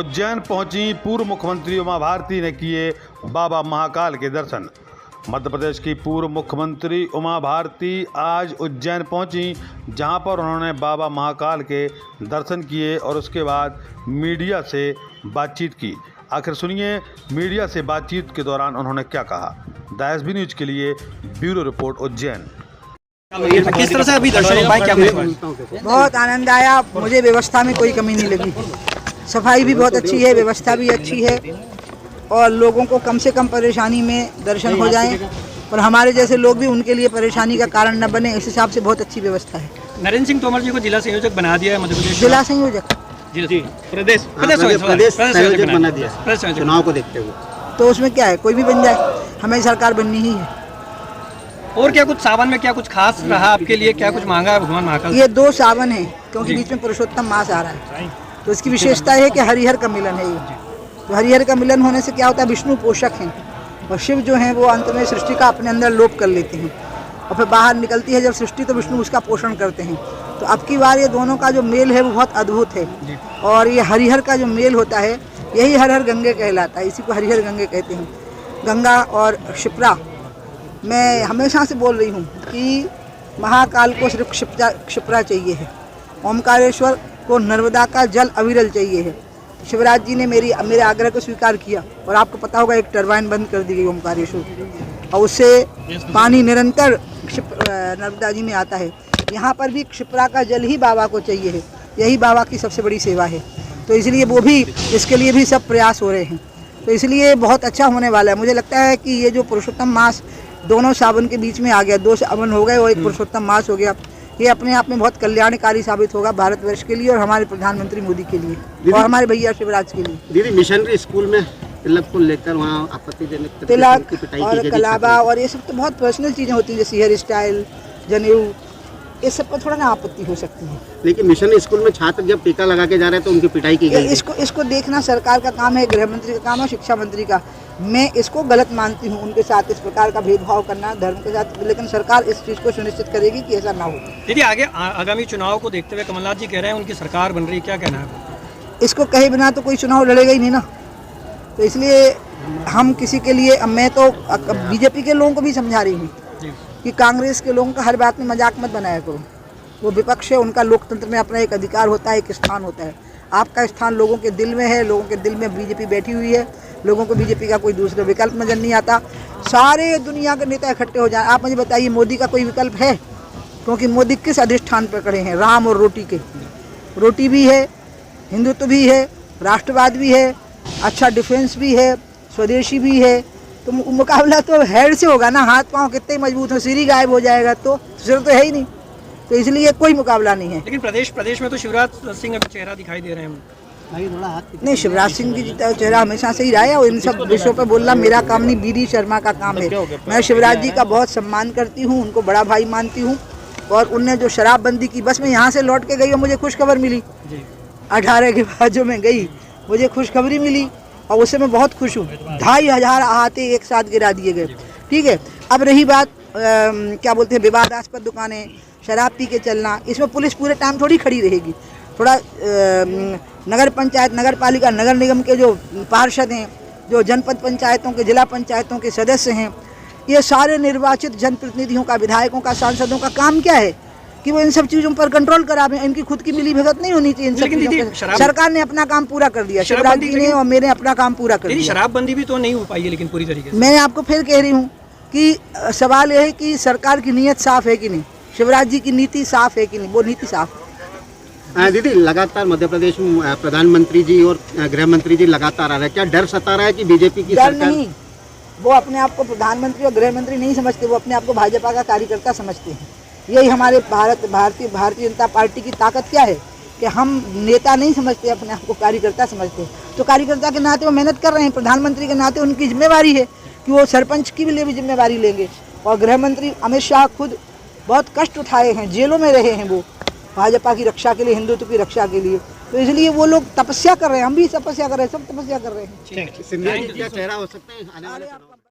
उज्जैन पहुंची पूर्व मुख्यमंत्री उमा भारती ने किए बाबा महाकाल के दर्शन। मध्य प्रदेश की पूर्व मुख्यमंत्री उमा भारती आज उज्जैन पहुंची, जहां पर उन्होंने बाबा महाकाल के दर्शन किए और उसके बाद मीडिया से बातचीत की। आखिर सुनिए मीडिया से बातचीत के दौरान उन्होंने क्या कहा। द एसबी न्यूज के लिए ब्यूरो रिपोर्ट उज्जैन। किस तरह से अभी दर्शन हो पाए, क्या बहुत आनंद आया। मुझे व्यवस्था में कोई कमी नहीं लगी। सफाई भी बहुत अच्छी है, व्यवस्था भी अच्छी है और लोगों को कम से कम परेशानी में दर्शन हो जाएं और हमारे जैसे लोग भी उनके लिए परेशानी का कारण न बने, इस हिसाब से बहुत अच्छी व्यवस्था है। नरेंद्र सिंह तोमर जी को जिला संयोजक बना दिया है मध्य प्रदेश। जिला संयोजक जी प्रदेश संयोजक बना दिया चुनाव को देखते हुए, तो उसमें क्या है, कोई भी बन जाए, हमें सरकार बननी ही है। और क्या कुछ सावन में क्या कुछ खास रहा आपके लिए, क्या कुछ मांगा है भगवान महाकाल? ये 2 सावन है क्योंकि बीच में पुरुषोत्तम मास आ रहा है, तो इसकी विशेषता है कि हरिहर का मिलन है ये। तो हरिहर का मिलन होने से क्या होता है, विष्णु पोषक हैं और शिव जो हैं वो अंत में सृष्टि का अपने अंदर लोप कर लेते हैं और फिर बाहर निकलती है जब सृष्टि, तो विष्णु उसका पोषण करते हैं। तो अब की बार ये दोनों का जो मेल है वो बहुत अद्भुत है और ये हरिहर का जो मेल होता है यही हर हर गंगे कहलाता है, इसी को हरिहर गंगे कहते हैं। गंगा और क्षिप्रा, मैं हमेशा से बोल रही हूँ कि महाकाल को सिर्फ क्षिप्रा चाहिए है, ओमकारेश्वर को नर्मदा का जल अविरल चाहिए है। शिवराज जी ने मेरे आग्रह को स्वीकार किया और आपको पता होगा एक टरबाइन बंद कर दी गई ओमकारेश्वर और उससे पानी निरंतर नर्मदा जी में आता है। यहाँ पर भी क्षिप्रा का जल ही बाबा को चाहिए है, यही बाबा की सबसे बड़ी सेवा है। तो इसलिए वो भी, इसके लिए भी सब प्रयास हो रहे हैं, तो इसलिए बहुत अच्छा होने वाला है। मुझे लगता है कि ये जो पुरुषोत्तम मास दोनों सावन के बीच में आ गया, 2 सावन हो गए और एक पुरुषोत्तम मास हो गया, ये अपने आप में बहुत कल्याणकारी साबित होगा भारतवर्ष के लिए और हमारे प्रधानमंत्री मोदी के लिए और हमारे भैया शिवराज के लिए। दीदी, मिशनरी स्कूल में तिलक को लेकर वहाँ आपत्तिजनक तिलक और कलाबा और ये सब तो बहुत पर्सनल चीज़ें होती हैं, जैसे हेयर स्टाइल, जनेऊ, इस सब पर थोड़ा ना आपत्ति हो सकती है। लेकिन मिशन स्कूल में छात्र जब टीका लगा के जा रहे हैं तो उनकी पिटाई की गई। इसको देखना सरकार का काम है, गृह मंत्री का काम है, शिक्षा मंत्री का। मैं इसको गलत मानती हूँ, उनके साथ इस प्रकार का भेदभाव करना धर्म के साथ, लेकिन सरकार इस चीज़ को सुनिश्चित करेगी कि ऐसा ना हो। दीदी, आगे आगामी चुनाव को देखते हुए कमलनाथ जी कह रहे हैं उनकी सरकार बन रही है, क्या कहना है? इसको कहे बिना तो कोई चुनाव लड़ेगा ही नहीं ना, तो इसलिए हम किसी के लिए, मैं तो बीजेपी के लोगों को भी समझा रही हूँ कि कांग्रेस के लोगों का हर बात में मजाक मत बनाया करो। वो विपक्ष है, उनका लोकतंत्र में अपना एक अधिकार होता है, एक स्थान होता है। आपका स्थान लोगों के दिल में है, लोगों के दिल में बीजेपी बैठी हुई है, लोगों को बीजेपी का कोई दूसरा विकल्प नजर नहीं आता। सारे दुनिया के नेता इकट्ठे हो जाए, आप मुझे बताइए मोदी का कोई विकल्प है? क्योंकि मोदी किस अधिष्ठान पर खड़े हैं, राम और रोटी के। रोटी भी है, हिंदुत्व भी है, राष्ट्रवाद भी है, अच्छा डिफेंस भी है, स्वदेशी भी है। तो मुकाबला तो हेड से होगा ना, हाथ पांव कितने मजबूत हो, सिर ही गायब हो जाएगा तो सिर तो है ही नहीं, तो इसलिए कोई मुकाबला नहीं है। लेकिन प्रदेश में तो शिवराज सिंह अभी चेहरा दिखाई दे रहे हैं। नहीं, शिवराज सिंह जी चेहरा हमेशा से ही रहा है और इन सब विषयों पर बोलना मेरा काम नहीं, बीडी शर्मा का काम है। मैं शिवराज जी का बहुत सम्मान करती हूँ, उनको बड़ा भाई मानती हूँ और उनने जो शराबबंदी की, बस मैं यहाँ से लौट के गई और मुझे खुशखबर मिली 18 के बाद जो मैं गई, मुझे खुशखबरी मिली और उससे मैं बहुत खुश हूँ। 2500 अहाते एक साथ गिरा दिए गए। ठीक है, अब रही बात क्या बोलते हैं, विवादास्पद दुकानें, शराब पी के चलना, इसमें पुलिस पूरे टाइम थोड़ी खड़ी रहेगी। थोड़ा नगर पंचायत, नगर पालिका, नगर निगम के जो पार्षद हैं, जो जनपद पंचायतों के, जिला पंचायतों के सदस्य हैं, ये सारे निर्वाचित जनप्रतिनिधियों का, विधायकों का, सांसदों का काम क्या है कि वो इन सब चीज़ों पर कंट्रोल करावें। इनकी खुद की मिली भगत नहीं होनी चाहिए इन सब चीज़ों पर। सरकार ने अपना काम पूरा कर दिया, शिवराज जी ने और मैंने अपना काम पूरा कर दिया। शराबबंदी भी तो नहीं हो पाई है लेकिन पूरी तरीके से। मैं आपको फिर कह रही हूँ कि सवाल यह है कि सरकार की नीयत साफ है कि नहीं, शिवराज जी की नीति साफ है कि नहीं, वो नीति साफ है। दीदी, लगातार मध्य प्रदेश में प्रधानमंत्री जी और गृह मंत्री जी लगातार आ रहे हैं, क्या डर सता रहा है कि बीजेपी की सरकार? नहीं, वो अपने आप को प्रधानमंत्री और गृह मंत्री नहीं समझते, वो अपने आप को भाजपा का कार्यकर्ता समझते हैं। यही हमारे भारतीय जनता पार्टी की ताकत क्या है कि हम नेता नहीं समझते, अपने आप को कार्यकर्ता समझते हैं। तो कार्यकर्ता के नाते वो मेहनत कर रहे हैं, प्रधानमंत्री के नाते उनकी जिम्मेवारी है कि वो सरपंच की लिए भी जिम्मेवारी लेंगे। और गृह मंत्री अमित शाह खुद बहुत कष्ट उठाए हैं, जेलों में रहे हैं वो भाजपा की रक्षा के लिए, हिंदुत्व की रक्षा के लिए, तो इसलिए वो लोग तपस्या कर रहे हैं, हम भी तपस्या कर रहे हैं, सब तपस्या कर रहे हैं। सिंधिया जी का चेहरा हो सकता है आने वाले